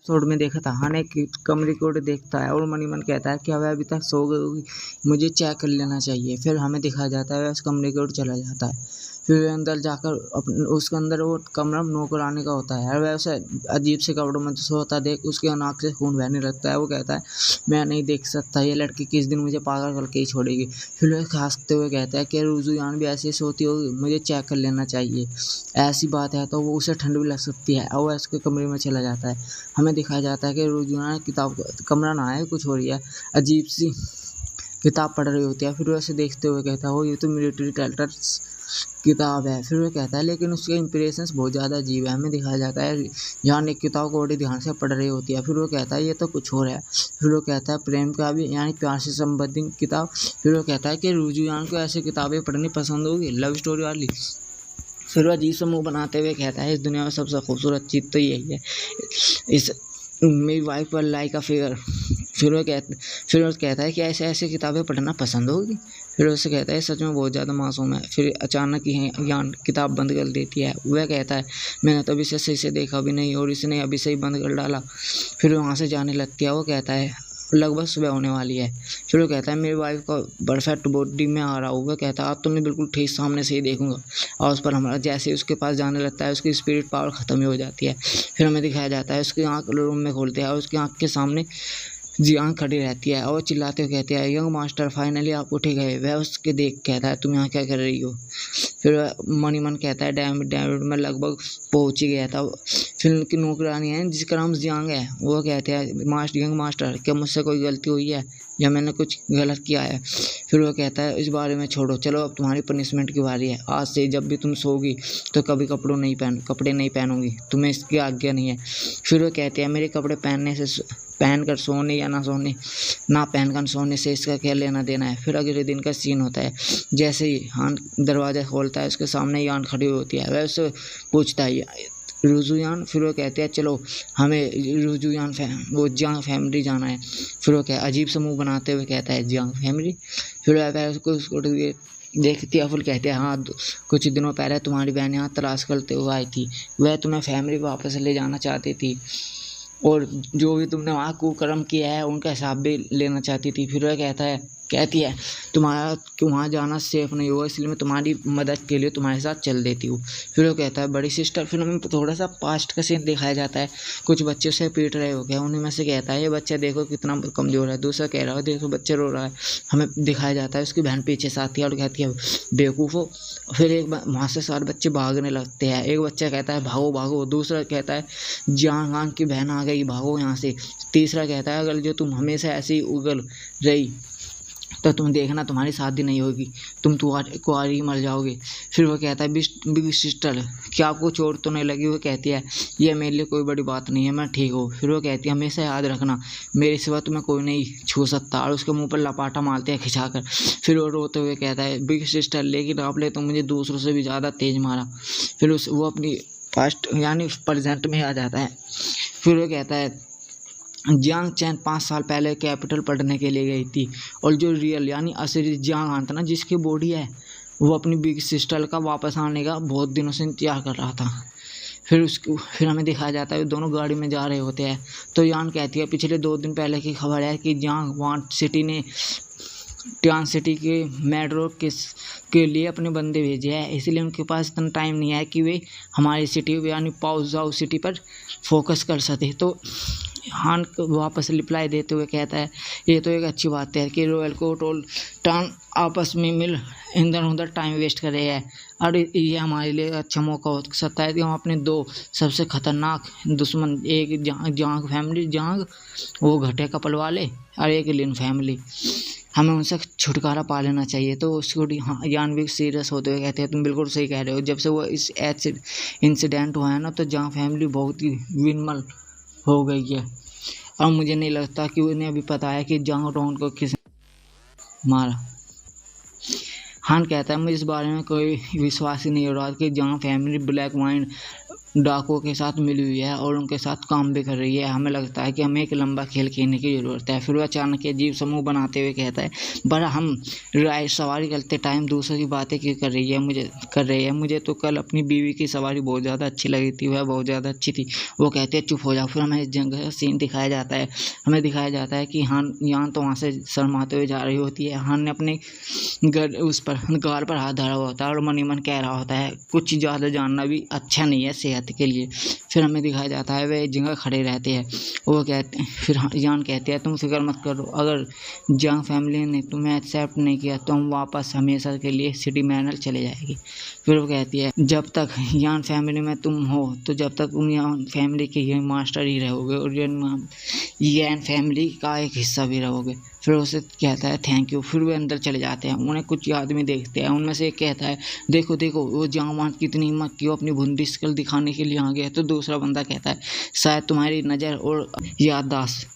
Episode में देखा था हाने कि कमरे को देखता है और मनी मन कहता है कि वह अभी तक सो गई होगी, मुझे चेक कर लेना चाहिए। फिर हमें दिखाया जाता है वह उस कमरे की ओर चला जाता है। फिर वह अंदर जाकर उसके अंदर वो कमरा नौकरानी का होता है और वह उसे अजीब से कपड़ों में सोता देख उसके नाक से खून बहने लगता है। वो कहता है मैं नहीं देख सकता, ये लड़की किस दिन मुझे पागल करके ही छोड़ेगी। फिर वह हंसते हुए कहता है कि रुजुयान भी ऐसे सोती होगी, मुझे चेक कर लेना चाहिए। ऐसी बात है तो वो उसे ठंड भी लग सकती है और वह उसके कमरे में चला जाता है। हमें दिखाया जाता है कि रुजुयान किताब कमरा ना है कुछ हो रही है, अजीब सी किताब पढ़ रही होती है। फिर वह उसे देखते हुए कहता है वो ये तो मिलिट्री कैरेक्टर्स किताब है। फिर वह कहता है लेकिन उसके इंप्रेशंस बहुत ज़्यादा अजीब है। हमें दिखाया जाता है जान एक किताब को बड़ी ध्यान से पढ़ रही होती है। फिर वो कहता है ये तो कुछ और है। फिर वो कहता है प्रेम का भी यानी प्यार से संबंधित किताब। फिर वो कहता है कि रुजुयान को ऐसी किताबें पढ़नी पसंद होगी, लव स्टोरी वाली। फिर वह अजीब सा मुँह बनाते हुए कहता है इस दुनिया में सबसे खूबसूरत चीज़ तो यही है, इस मेरी वाइफ पर लाइक अ फिगर। फिर वो कहता है कि ऐसे ऐसे किताबें पढ़ना पसंद होगी। फिर उससे कहता है सच में बहुत ज़्यादा मासूम है। फिर अचानक ही यान किताब बंद कर देती है। वह कहता है मैंने तो अभी से सही से देखा भी नहीं और इसने अभी से ही बंद कर डाला। फिर वहाँ से जाने लगती है। वो कहता है लगभग सुबह होने वाली है। फिर वो कहता है मेरी वाइफ का परफेक्ट बॉडी में आ रहा हूँ। वह कहता है अब तो मैं बिल्कुल ठीक सामने से ही देखूंगा। और उस पर हमारा जैसे ही उसके पास जाने लगता है उसकी स्पिरिट पावर ख़त्म ही हो जाती है। फिर हमें दिखाया जाता है उसकी आँख रूम में खोलते हैं और उसकी आँख के सामने जियांग खड़ी रहती है और चिल्लाते हुए कहती है यंग मास्टर फाइनली आप उठे गए। वह उसके देख कहता है तुम यहाँ क्या कर रही हो। फिर मनी मन कहता है डैम मैं लगभग पहुँच ही गया था। फिर उनकी नौकरानी है जिसका नाम जियांग है, वो कहते हैं यंग मास्टर क्या मुझसे कोई गलती हुई है या मैंने कुछ गलत किया है। फिर वो कहता है इस बारे में छोड़ो, चलो अब तुम्हारी पनिशमेंट की बारी है। आज से जब भी तुम सोगी तो कभी कपड़े नहीं पहनोगी, तुम्हें इसकी आज्ञा नहीं है। फिर वो कहते हैं मेरे कपड़े पहन कर सोने या ना पहन कर सोने से इसका क्या लेना देना है। फिर अगले दिन का सीन होता है। जैसे ही हान दरवाज़ा खोलता है उसके सामने यान खड़ी होती है। वह उससे पूछता है रुजुयान। फिर वो कहते हैं चलो हमें रुजुयान वो जियांग फैमिली जाना है। फिर वो अजीब सा मुँह बनाते हुए कहता है जियांग फैमिली। फिर वह उसको देखती है। फिर कहते हैं हाँ कुछ दिनों पहले तुम्हारी बहन यहाँ तलाश करते हुए आई थी, वह तुम्हें फैमिली वापस ले जाना चाहती थी और जो भी तुमने वहाँ कुकर्म किया है उनका हिसाब भी लेना चाहती थी। फिर वह कहती है तुम्हारा वहाँ जाना सेफ नहीं होगा, इसलिए मैं तुम्हारी मदद के लिए तुम्हारे साथ चल देती हूँ। फिर वो कहता है बड़ी सिस्टर। फिर हमें थोड़ा सा पास्ट का सीन दिखाया जाता है। कुछ बच्चे उसे पीट रहे हो गए, उन्हीं में से कहता है ये बच्चा देखो कितना कमज़ोर है। दूसरा कह रहा है देखो बच्चा रो रहा है। हमें दिखाया जाता है उसकी बहन पीछे से आती है और कहती है बेवकूफ़ो। फिर एक वहाँ से सारे बच्चे भागने लगते हैं। एक बच्चा कहता है भागो भागो, दूसरा कहता है जियांग की बहन आ गई भागो यहाँ से। तीसरा कहता है अगर जो तुम हमेशा ऐसे ही उगल रही तो तुम देखना तुम्हारी शादी नहीं होगी, तुम कुंवारी ही मर जाओगे। फिर वो कहता है बिग सिस्टर क्या आपको चोट तो नहीं लगी। वो कहती है ये मेरे लिए कोई बड़ी बात नहीं है, मैं ठीक हूँ। फिर वो कहती है हमेशा याद रखना मेरे सिवा तुम्हें कोई नहीं छू सकता, और उसके मुंह पर लपाटा मारते हैं खिंचाकर। फिर वो रोते हुए कहता है बिग सिस्टर लेकिन आपने तो मुझे दूसरों से भी ज़्यादा तेज मारा। फिर वो अपनी पास्ट यानी प्रेजेंट में आ जाता है। फिर वो कहता है जियांग चैन 5 साल पहले कैपिटल पढ़ने के लिए गई थी और जो रियल यानी असली जियांग था ना जिसकी बॉडी है वो अपनी बिग सिस्टर का वापस आने का बहुत दिनों से इंतजार कर रहा था। फिर हमें दिखाया जाता है दोनों गाड़ी में जा रहे होते हैं तो यान कहती है पिछले 2 दिन पहले की खबर है कि जियांग वान सिटी ने टियान सिटी के मेट्रो के लिए अपने बंदे भेजे हैं, इसलिए उनके पास इतना टाइम नहीं है कि वे हमारी सिटी यानी पाओजाओ सिटी पर फोकस कर सके। तो हान वापस रिप्लाई देते हुए कहता है ये तो एक अच्छी बात है कि रॉयल कोर्ट और टाउन आपस में मिल इधर उधर टाइम वेस्ट कर रहे हैं और ये हमारे लिए अच्छा मौका हो सकता है कि हम अपने 2 सबसे ख़तरनाक दुश्मन, एक जांग फैमिली जांग वो घटे कपल वाले और एक लिन फैमिली, हमें उनसे छुटकारा पा लेना चाहिए। तो उसको यान भी सीरियस होते हुए कहते हैं तुम बिल्कुल सही कह रहे हो, जब से वो इस इंसिडेंट हुआ है ना तो जांग फैमिली बहुत ही विनमल हो गई है और मुझे नहीं लगता कि उन्हें अभी पता है कि जांग रॉन को किसने मारा। हान कहता है मुझे इस बारे में कोई विश्वास ही नहीं हो रहा कि जांग फैमिली ब्लैक माइंड डाकुओं के साथ मिली हुई है और उनके साथ काम भी कर रही है। हमें लगता है कि हमें एक लंबा खेल खेलने की ज़रूरत है। फिर वह अचानक अजीब सा मुँह बनाते हुए कहता है, बड़ा हम सवारी करते टाइम दूसरों की बातें क्यों कर रही है। मुझे तो कल अपनी बीवी की सवारी बहुत ज़्यादा अच्छी लगी थी, वह बहुत ज़्यादा अच्छी थी। वो कहते हैं चुप हो जाओ। फिर हमें इस जगह का सीन दिखाया जाता है। हमें दिखाया जाता है कि यान तो वहाँ से शर्माते हुए जा रही होती है। हान ने अपने गाल पर हाथ धरा हुआ होता है और मन ही मन कह रहा होता है, कुछ ज़्यादा जानना भी अच्छा नहीं है सेहत के लिए। फिर हमें दिखाया जाता है वे एक जगह खड़े रहते हैं। वो कहते हैं, फिर यान कहते हैं, तुम फिक्र मत करो, अगर जंग फैमिली ने तुम्हें एक्सेप्ट नहीं किया तो हम वापस हमेशा के लिए सिटी मैनर चले जाएगी। फिर वो कहती है, जब तक यान फैमिली में तुम हो तो जब तक तुम यान फैमिली के ही मास्टर ही रहोगे और यान फैमिली का एक हिस्सा भी रहोगे। फिर उसे कहता है थैंक यू। फिर वे अंदर चले जाते हैं। उन्हें कुछ आदमी देखते हैं। उनमें से एक कहता है, देखो देखो वो जवान कितनी हिम्मत की, वो अपनी भुंडी स्किल दिखाने के लिए आ गया। तो दूसरा बंदा कहता है, शायद तुम्हारी नज़र और याददाश्त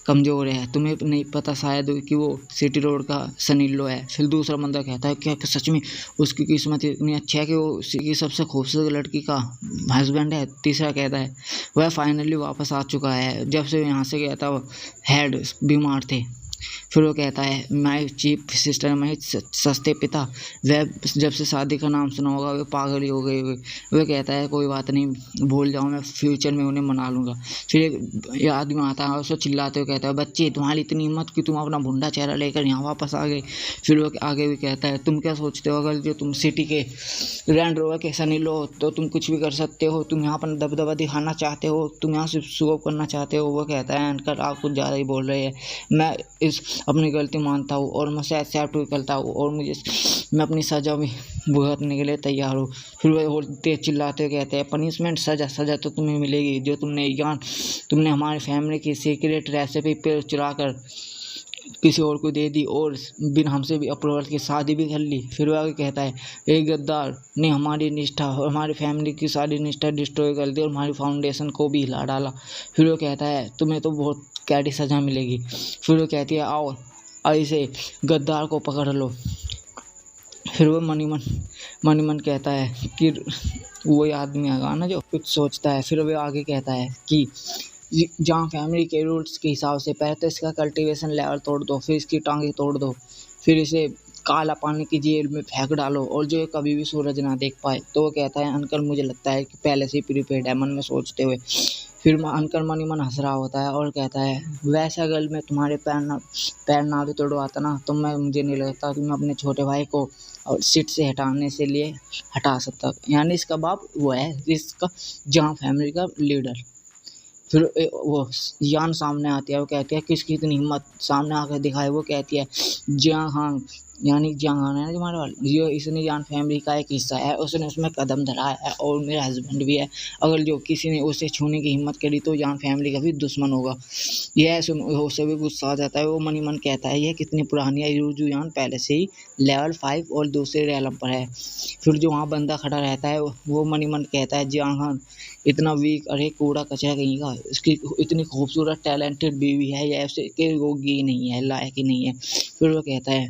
कमज़ोर है, तुम्हें नहीं पता शायद कि वो सिटी रोड का सनीलो है। फिर दूसरा बंदा कहता है, क्या सच में उसकी किस्मत इतनी अच्छी है कि वो उसकी सबसे खूबसूरत लड़की का हस्बैंड है। तीसरा कहता है, वह फाइनली वापस आ चुका है, जब से यहाँ से गया था वो हेड बीमार थे। फिर वो कहता है, माई चीफ सिस्टर, माई सस्ते पिता, वह जब से शादी का नाम सुना होगा वे पागल ही हो गए। वह कहता है, कोई बात नहीं, भूल जाओ, मैं फ्यूचर में उन्हें मना लूँगा। फिर एक आदमी आता है और उसको चिल्लाते हुए कहता है, बच्चे तुम्हारी इतनी हिम्मत कि तुम अपना भुंडा चेहरा लेकर यहाँ वापस आ गए। फिर वो आगे भी कहता है, तुम क्या सोचते हो, अगर जो तुम सिटी के रैंड रोवर के सनी लो तो तुम कुछ भी कर सकते हो, तुम यहाँ पर दबदबा दिखाना चाहते हो, तुम यहाँ से शो ऑफ करना चाहते हो। वो कहता है, अंकल आप कुछ ज़्यादा ही बोल रहे हैं, मैं अपनी गलती मानता हूँ और मैं एक्सेप्ट भी करता हूँ और मैं अपनी सज़ा भी भुगतने के लिए तैयार हूँ। फिर वह और तेज चिल्लाते कहते हैं, पनिशमेंट, सज़ा तो तुम्हें मिलेगी, जो तुमने हमारी फैमिली की सीक्रेट रेसिपी पे चुरा कर किसी और को दे दी और बिना हमसे भी अप्रूवल की शादी भी कर ली। फिर वह आगे कहता है, एक गद्दार ने हमारी निष्ठा और हमारी फैमिली की सारी निष्ठा डिस्ट्रॉय कर दी और हमारी फाउंडेशन को भी हिला डाला। फिर वो कहता है, तुम्हें तो बहुत कैडी सज़ा मिलेगी। फिर वो कहती है, आओ ऐसे गद्दार को पकड़ लो। फिर वो मनी मन कहता है कि वही आदमी आगा ना जो कुछ सोचता है। फिर वो आगे कहता है कि जहाँ फैमिली के रूल्स के हिसाब से पहले तो इसका कल्टीवेशन लेवल तोड़ दो, फिर इसकी टांगें तोड़ दो, फिर इसे काला पानी की जेल में फेंक डालो और जो कभी भी सूरज ना देख पाए। तो वो कहता है, अंकल मुझे लगता है कि पहले से ही प्रीपेड है, मन में सोचते हुए। फिर अंकल मन ही मन हंस रहा होता है और कहता है, वैसे अगर मैं तुम्हारे पैर ना भी तोड़वाता ना तो मुझे नहीं लगता कि मैं अपने छोटे भाई को और सीट से हटा सकता। यानी इसका बाप वो है, इसका जहाँ फैमिली का लीडर। फिर वो यान सामने आती है। वो कहती है, किसकी इतनी हिम्मत, सामने आकर दिखाए। वो कहती है, जहाँ खान, यानी जहाँ खान है ना तुम्हारे वाले, ये इसने यान फैमिली का एक हिस्सा है, उसने उसमें कदम धरा है और मेरा हस्बैंड भी है। अगर जो किसी ने उसे छूने की हिम्मत करी तो यान फैमिली का भी दुश्मन होगा। यह सुन उसे भी गुस्सा आ जाता है। वो मन ही मन कहता है, यह कितनी पुरानी है, यूजू यान पहले से ही लेवल 5 और दूसरे रैलम पर है। फिर जो वहाँ बंदा खड़ा रहता है वो मन ही मन कहता है, जहाँ खान इतना वीक, अरे कूड़ा कचरा कहीं का, इसकी इतनी खूबसूरत टैलेंटेड बीवी है, या ऐसे के योग्य ही नहीं है, लायक ही नहीं है। फिर वो कहता है,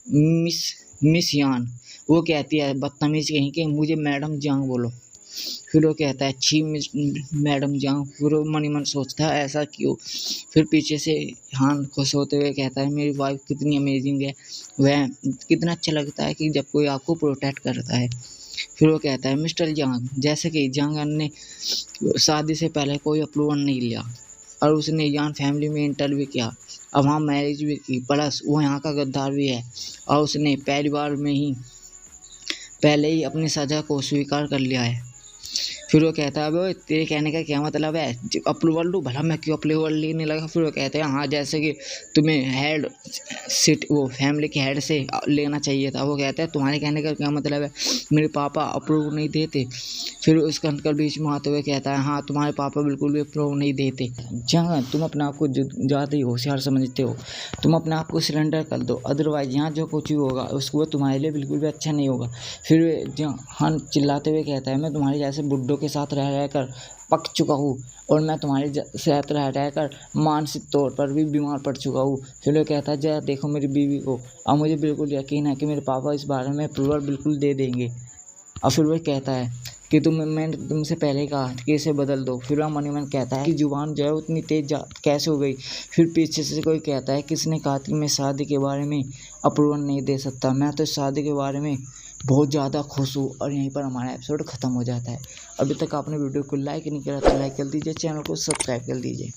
मिस यान। वो कहती है, बदतमीज कहीं के, मुझे मैडम जांग बोलो। फिर वो कहता है, छी मिस मैडम जांग। फिर वो मन ही मन सोचता है, ऐसा क्यों। फिर पीछे से हान खुश होते हुए कहता है, मेरी वाइफ कितनी अमेजिंग है, वह कितना अच्छा लगता है कि जब कोई आपको प्रोटेक्ट करता है। फिर वो कहता है, मिस्टर जांग, जैसे कि जांग ने शादी से पहले कोई अप्रूवल नहीं लिया और उसने यान फैमिली में इंटर भी किया, अब वहाँ मैरिज भी की, प्लस वो यहाँ का गद्दार भी है और उसने पहले ही अपनी सज़ा को स्वीकार कर लिया है। फिर वो कहता है, वो तेरे कहने का क्या मतलब है, अप्रूवल लूँ, भला मैं क्यों अप्रूवल लेने लगा। फिर वो कहते हैं, हाँ जैसे कि तुम्हें हेड वो फैमिली के हेड से लेना चाहिए था। वो कहता है, तुम्हारे कहने का क्या मतलब है, मेरे पापा अप्रूव नहीं देते। फिर उसका अंकल बीच में आते हुए कहता है, हाँ तुम्हारे पापा बिल्कुल भी अप्रूव नहीं देते। जहाँ तुम अपने आप को ज़्यादा ही होशियार समझते हो, तुम अपने आप को सरेंडर कर दो, अदरवाइज यहाँ जो कुछ भी होगा उसको तुम्हारे लिए बिल्कुल भी अच्छा नहीं होगा। फिर जहाँ चिल्लाते हुए कहता है, मैं तुम्हारे जैसे बुड्ढों के साथ रह कर पक चुका हूँ और मैं तुम्हारे साथ रह कर मानसिक तौर पर भी बीमार पड़ चुका हूँ। फिर वो कहता है, जरा देखो मेरी बीवी को, अब मुझे बिल्कुल यकीन है कि मेरे पापा इस बारे में अप्रूवल बिल्कुल दे देंगे। और फिर वो कहता है, कि मैंने तुमसे पहले ही कहा कि इसे बदल दो। फिर वह मन ही मन कहता है कि जुबान जो है उतनी तेज कैसे हो गई। फिर पीछे से कोई कहता है, किसने कहा कि मैं शादी के बारे में अप्रूवल नहीं दे सकता, मैं तो शादी के बारे में बहुत ज़्यादा खुश हूँ। और यहीं पर हमारा एपिसोड ख़त्म हो जाता है। अभी तक आपने वीडियो को लाइक नहीं करा तो लाइक कर दीजिए, चैनल को सब्सक्राइब कर दीजिए।